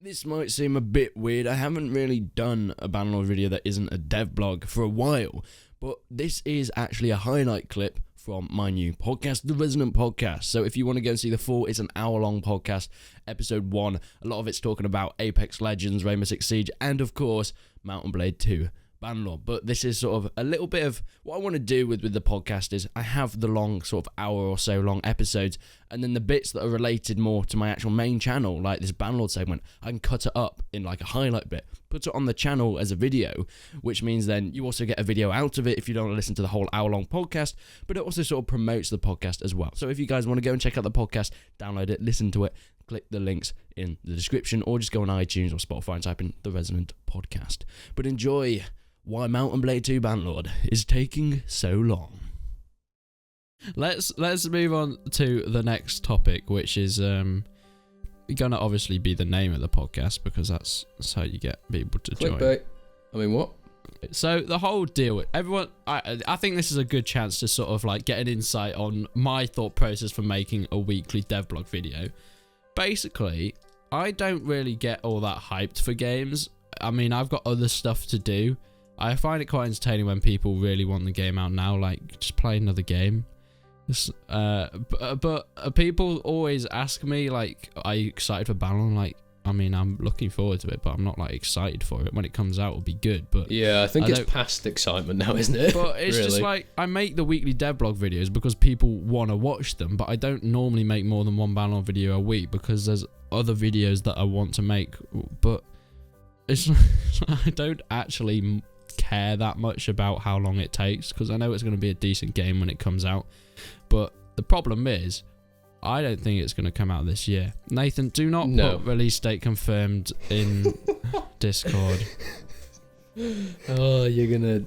This might seem a bit weird. I haven't really done a Bannerlord video that isn't a dev blog for a while, but this is actually a highlight clip from my new podcast, the Resonant Podcast. So if you want to go and see the full, it's an hour-long podcast, episode 1. A lot of it's talking about Apex Legends, Rainbow Six Siege, and of course, Mount & Blade 2. Bannerlord. But this is sort of a little bit of what I want to do with the podcast is I have the long sort of hour or so long episodes, and then the bits that are related more to my actual main channel, like this Bannerlord segment, I can cut it up in like a highlight bit, put it on the channel as a video, which means then you also get a video out of it if you don't want to listen to the whole hour long podcast, but it also sort of promotes the podcast as well. So if you guys want to go and check out the podcast, download it, listen to it, click the links in the description, or just go on iTunes or Spotify and type in the Resonant Podcast. But enjoy why Mount & Blade 2 Bannerlord is taking so long. Let's move on to the next topic, which is gonna obviously be the name of the podcast because that's how you get people to join. Clickbait. I mean, what? So the whole deal with everyone, I think this is a good chance to sort of like get an insight on my thought process for making a weekly devblog video. Basically, I don't really get all that hyped for games. I mean, I've got other stuff to do. I find it quite entertaining when people really want the game out now, like, just play another game. But people always ask me, like, are you excited for Bannerlord? Like, I mean, I'm looking forward to it, but I'm not, like, excited for it. When it comes out, it'll be good, but... Yeah, I think it's past excitement now, isn't it? But it's really just like, I make the weekly devblog videos because people want to watch them, but I don't normally make more than one Bannerlord video a week because there's other videos that I want to make, but it's I don't actually care that much about how long it takes because I know it's going to be a decent game when it comes out, but the problem is I don't think it's going to come out this year. Nathan, do not put release date confirmed in Discord. Oh, you're gonna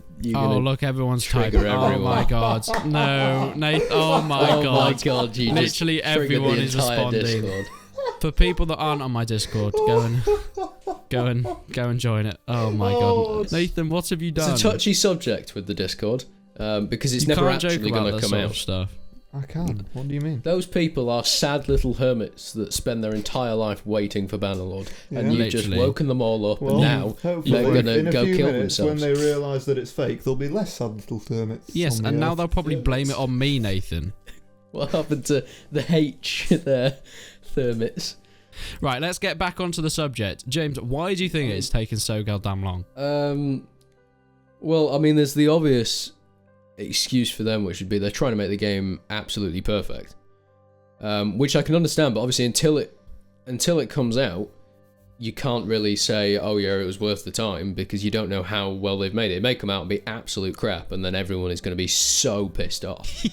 look, everyone's typing. Oh my god, no, Nathan. Oh my god, you literally everyone is responding. Discord. For people that aren't on my Discord, go and join it. Oh my god, Nathan, what have you done? It's a touchy subject with the Discord because it's never actually going to come out. Stuff. I can't. What do you mean? Those people are sad little hermits that spend their entire life waiting for Bannerlord, and you've just woken them all up, and now they're going to go kill themselves. When they realise that it's fake, there'll be less sad little hermits. Yes, and now they'll probably blame it on me, Nathan. What happened to the H there? Thermits. Right, let's get back onto the subject. James, why do you think it's taken so goddamn long? Well, I mean, there's the obvious excuse for them, which would be they're trying to make the game absolutely perfect, which I can understand. But obviously, until it comes out, you can't really say, "Oh yeah, it was worth the time," because you don't know how well they've made it. It may come out and be absolute crap, and then everyone is going to be so pissed off.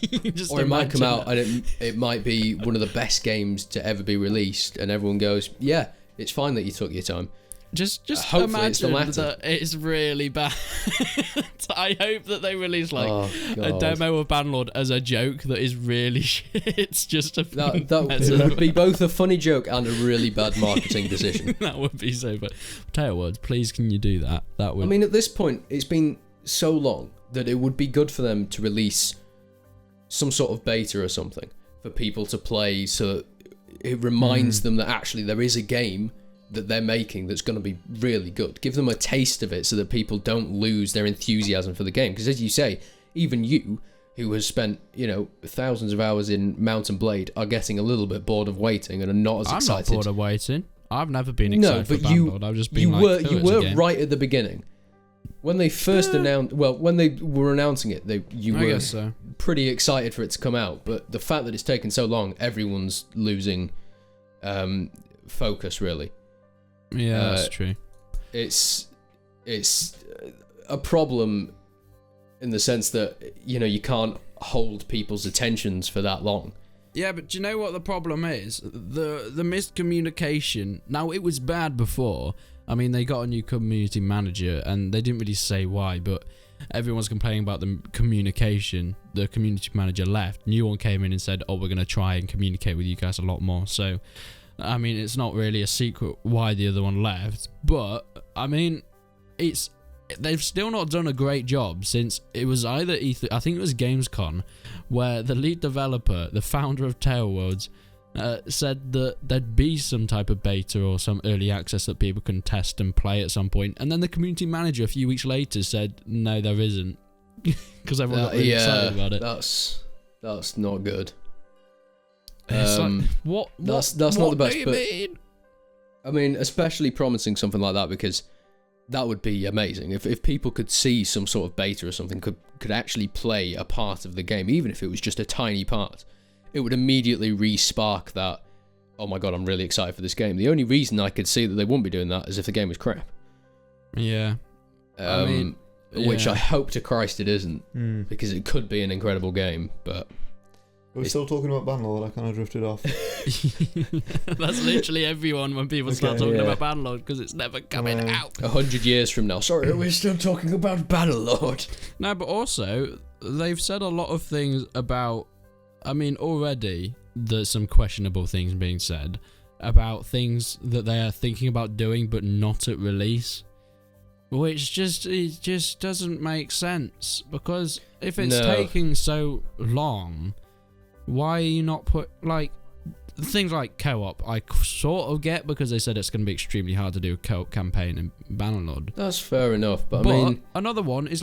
Or it might come out and it might be one of the best games to ever be released, and everyone goes, "Yeah, it's fine that you took your time." Just hopefully imagine that it's really bad. I hope that they release like a demo of Bannerlord as a joke that is really shit. It's just a that would be both a funny joke and a really bad marketing decision. That would be so bad. Tell words, please, can you do that? That would. I mean, at this point, it's been so long that it would be good for them to release some sort of beta or something for people to play, so that it reminds them that actually there is a game that they're making that's going to be really good. Give them a taste of it so that people don't lose their enthusiasm for the game. Because as you say, even you, who has spent, thousands of hours in Mount & Blade, are getting a little bit bored of waiting and are not as excited. I'm not bored of waiting. I've never been excited for Bannerlord. I've just been you were right at the beginning. When they first when they were announcing it, you were pretty excited for it to come out. But the fact that it's taken so long, everyone's losing focus, really. Yeah, that's true. It's a problem in the sense that, you can't hold people's attentions for that long. Yeah, but do you know what the problem is? The miscommunication. Now, it was bad before. I mean, they got a new community manager, and they didn't really say why, but everyone's complaining about the communication. The community manager left. New one came in and said, we're going to try and communicate with you guys a lot more. So, I mean, it's not really a secret why the other one left, but, I mean, they've still not done a great job since it was either I think it was Gamescom, where the lead developer, the founder of Tale Worlds, said that there'd be some type of beta or some early access that people can test and play at some point, and then the community manager a few weeks later said, no, there isn't, because everyone got really excited about it. That's not good. It's like, what? That's what not the best. Do you but mean? I mean, especially promising something like that, because that would be amazing if people could see some sort of beta or something, could actually play a part of the game, even if it was just a tiny part. It would immediately re-spark that, oh my god, I'm really excited for this game. The only reason I could see that they wouldn't be doing that is if the game was crap. Yeah. Which I hope to Christ it isn't, because it could be an incredible game, but... Are we still talking about Bannerlord? I kind of drifted off. That's literally everyone when people start talking about Bannerlord, because it's never coming out. 100 years from now. Sorry, we're still talking about Bannerlord. No, but also, they've said a lot of things about... I mean, already, there's some questionable things being said about things that they are thinking about doing, but not at release. Which it just doesn't make sense, because if it's taking so long, why are you not things like co-op? I sort of get, because they said it's going to be extremely hard to do a co-op campaign in Bannerlord. That's fair enough, but I mean, another one is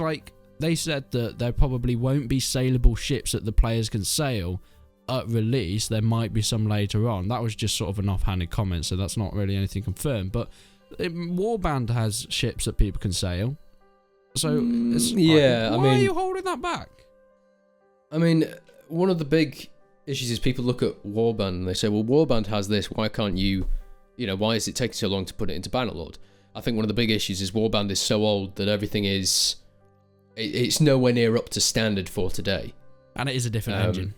they said that there probably won't be saleable ships that the players can sail at release. There might be some later on. That was just sort of an offhanded comment, so that's not really anything confirmed. But Warband has ships that people can sail. So why are you holding that back? I mean, one of the big issues is people look at Warband and they say, well, Warband has this, why can't you, why is it taking so long to put it into Bannerlord? I think one of the big issues is Warband is so old that everything is... It's nowhere near up to standard for today. And it is a different engine.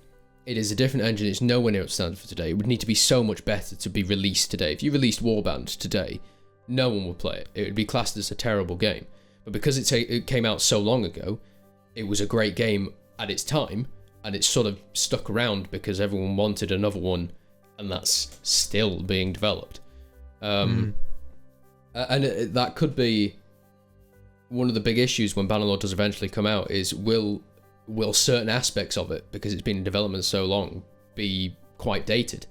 It is a different engine. It's nowhere near up to standard for today. It would need to be so much better to be released today. If you released Warband today, no one would play it. It would be classed as a terrible game. But because it came out so long ago, it was a great game at its time, and it's sort of stuck around because everyone wanted another one, and that's still being developed. And that could be... One of the big issues when Bannerlord does eventually come out is will certain aspects of it, because it's been in development so long, be quite dated?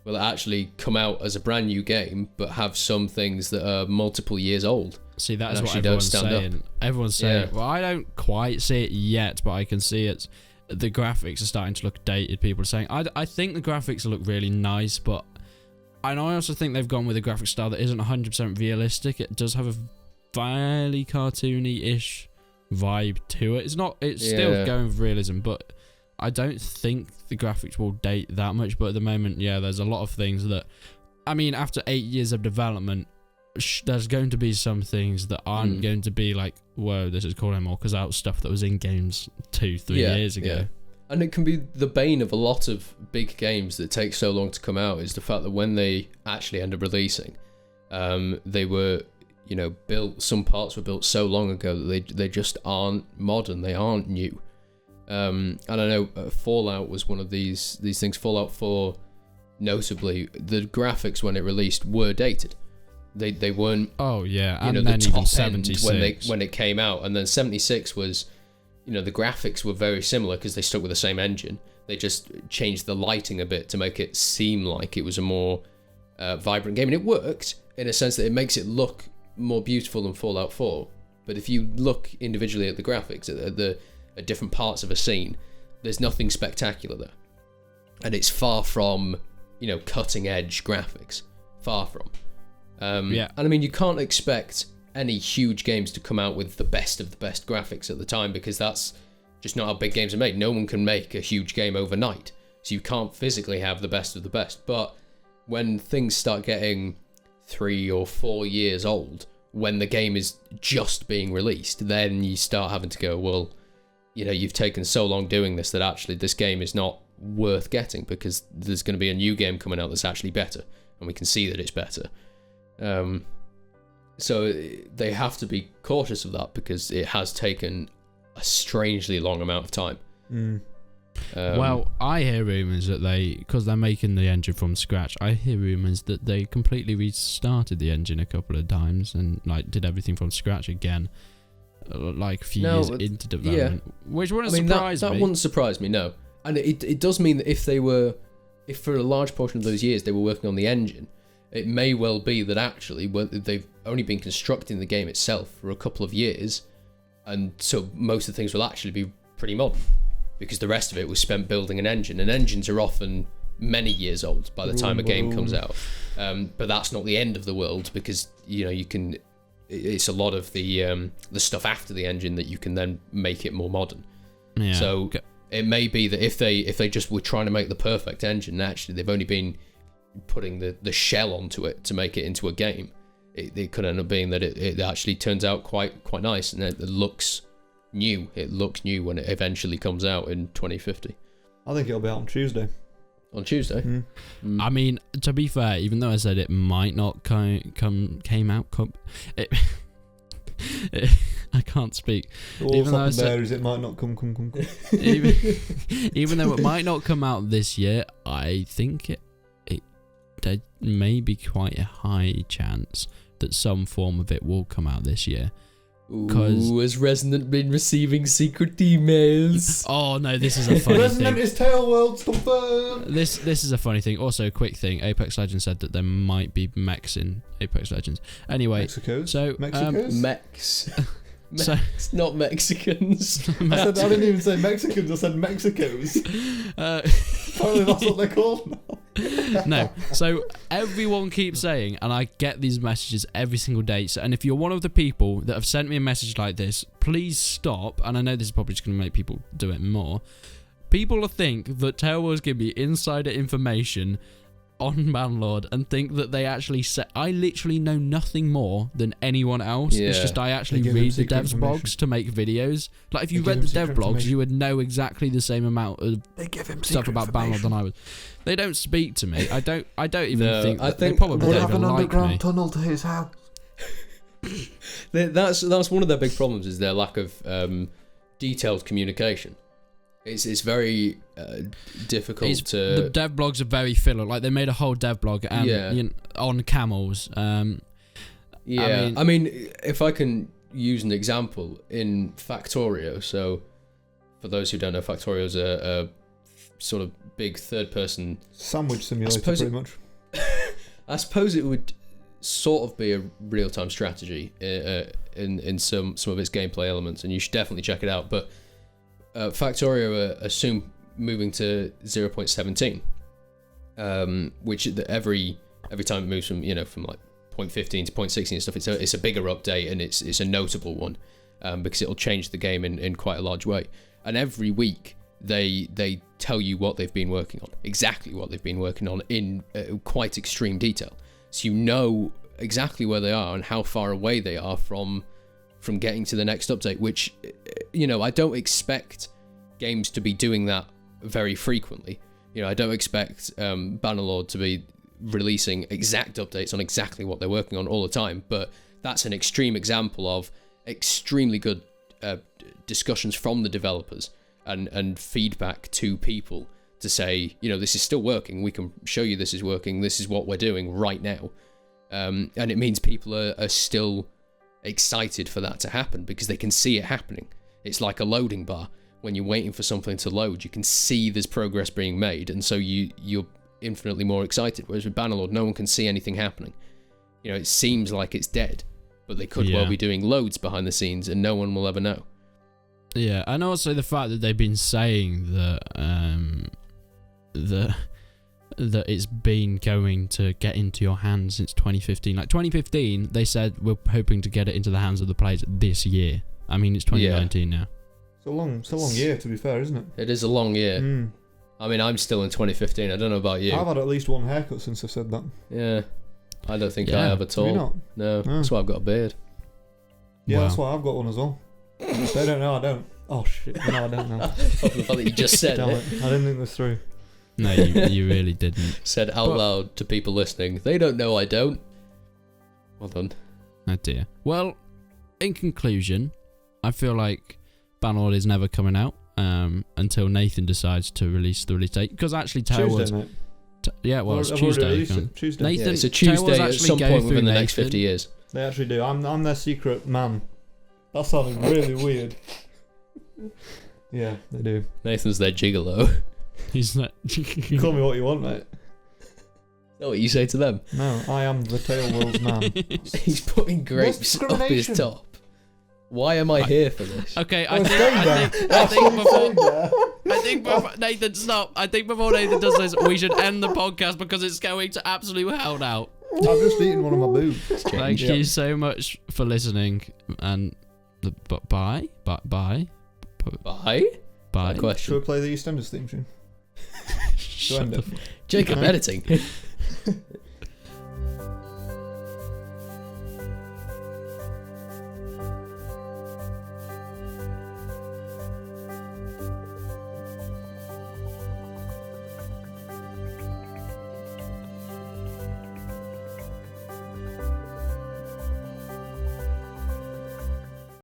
Will it actually come out as a brand new game, but have some things that are multiple years old? See, that's what everyone's saying. Everyone's saying, well, I don't quite see it yet, but I can see it. The graphics are starting to look dated. People are saying, I think the graphics look really nice, but I also think they've gone with a graphic style that isn't 100% realistic. It does have a fairly cartoony-ish vibe to it. It's still going with realism, but I don't think the graphics will date that much. But at the moment, there's a lot of things that, I mean, after 8 years of development, there's going to be some things that aren't going to be like, whoa, this is cool anymore, because that was stuff that was in games 2-3 years ago. Yeah. And it can be the bane of a lot of big games that take so long to come out, is the fact that when they actually end up releasing, they were... built, some parts were built so long ago that they just aren't modern, they aren't new. And I know Fallout was one of these things. Fallout 4, notably, the graphics when it released were dated. They weren't. Oh yeah, and then the top even 76 when it came out, and then 76 was, the graphics were very similar because they stuck with the same engine. They just changed the lighting a bit to make it seem like it was a more vibrant game, and it worked in a sense that it makes it look more beautiful than Fallout 4. But if you look individually at the graphics, at different parts of a scene, there's nothing spectacular there, and it's far from cutting edge graphics. Far from. And I mean, you can't expect any huge games to come out with the best of the best graphics at the time, because that's just not how big games are made. No one can make a huge game overnight, so you can't physically have the best of the best. But when things start getting 3 or 4 years old, when the game is just being released, then you start having to go, well, you've taken so long doing this that actually this game is not worth getting, because there's going to be a new game coming out that's actually better, and we can see that it's better. So they have to be cautious of that, because it has taken a strangely long amount of time. Well, I hear rumours that because they're making the engine from scratch, I hear rumours that they completely restarted the engine a couple of times and did everything from scratch again, a few years into development, which wouldn't surprise me. That wouldn't surprise me, no. And it does mean that if they were if for a large portion of those years they were working on the engine, it may well be that actually they've only been constructing the game itself for a couple of years, and so most of the things will actually be pretty modern, because the rest of it was spent building an engine, and engines are often many years old by the time a game comes out. But that's not the end of the world, because it's a lot of the stuff after the engine that you can then make it more modern. Yeah. So it may be that if they just were trying to make the perfect engine, actually they've only been putting the shell onto it to make it into a game. It could end up being that it actually turns out quite nice, and it looks new. It looks new when it eventually comes out in 2050. I think it'll be out on Tuesday. On Tuesday? I mean, to be fair, even though I said it might not came out, I can't speak. Even though there is, it might not come. Even though it might not come out this year, I think there may be quite a high chance that some form of it will come out this year. Ooh, has Resonant been receiving secret emails? Oh no, this is a funny Resonant thing. is Tail Worlds confirmed. This is a funny thing. Also, a quick thing. Apex Legends said that there might be mechs in Apex Legends. Anyway, Mexicos? so Mexicos? Mex. So- It's not Mexicans. I didn't even say Mexicans, I said Mexicos. Apparently that's what they're called now. No, so everyone keeps saying, and I get these messages every single day, and if you're one of the people that have sent me a message like this, please stop. And I know this is probably just going to make people do it more. People think that Tailwell's give me insider information on Bannerlord and think that they actually say, I literally know nothing more than anyone else. It's Yeah. just I actually They give read them the devs secret blogs information. to make videos. Like if you They read give the them dev secret blogs, information. you would know exactly the same amount of They give him stuff about Bannerlord than I would. They don't speak to me. I don't even No, think I that they think probably We'll don't have an even like underground me. tunnel to his house. That's one of their big problems, is their lack of detailed communication. It's very difficult The to. dev blogs are very filler. Like they made a whole dev blog and Yeah. on camels. Yeah, I mean- if I can use an example in Factorio. So, for those who don't know, Factorio is a sort of big third-person. Sandwich simulator, suppose pretty much. I suppose it would sort of be a real-time strategy in some of its gameplay elements, and you should definitely check it out. But Factorio are soon moving to 0.17, which every time it moves from like 0.15 to 0.16 and stuff, it's a bigger update, and it's a notable one because it'll change the game in quite a large way. And every week they tell you what they've been working on, exactly what they've been working on in quite extreme detail, so you know exactly where they are and how far away they are from getting to the next update, which I don't expect games to be doing that very frequently. I don't expect Bannerlord to be releasing exact updates on exactly what they're working on all the time, but that's an extreme example of extremely good discussions from the developers and feedback to people to say, this is still working, we can show you this is working, this is what we're doing right now. And it means people are still excited for that to happen because they can see it happening. It's like a loading bar. When you're waiting for something to load, you can see there's progress being made, and so you're infinitely more excited. Whereas with Bannerlord, no one can see anything happening. It seems like it's dead, but they could well be doing loads behind the scenes, and no one will ever know. Yeah, and also the fact that they've been saying that that it's been going to get into your hands since 2015. Like 2015, they said we're hoping to get it into the hands of the players this year. I mean, it's 2019 now. It's a long year, to be fair, isn't it? It is a long year. I mean, I'm still in 2015. I don't know about you. I've had at least one haircut since I said that. Yeah, I don't think Yeah. I have at all. Have you not? No, that's why I've got a beard. Yeah, Wow. that's why I've got one as well. They don't know I don't. Oh shit, no I don't know. The fact that you just said Damn it. it, I didn't think this through. No, you really didn't. Said out loud to people listening. They don't know I don't. Well done. Oh dear. Well, in conclusion, I feel like Bannerlord is never coming out until Nathan decides to release the release date. Because actually, Tailward's... Tuesday, mate. It's I've already Tuesday. released it. Tuesday. Nathan, Yeah, it's a Tailward's Tuesday at actually some go point through within the next Nathan. 50 years. They actually do. I'm their secret man. That sounded really weird. Yeah, they do. Nathan's their gigolo. He's not. You call me what you want, mate. Is that what you say to them? No, I am the tail world's man. He's putting grapes up his top. Why am I here for this? Okay, Oh, I think before Nathan, stop. I think before Nathan does this, we should end the podcast because it's going to absolute hell now. I've just eaten one of my boobs. Thank you so much for listening, and bye. Bye? Bye. Question. Should we play the EastEnders theme tune? Shut end the it? fuck. Jacob editing.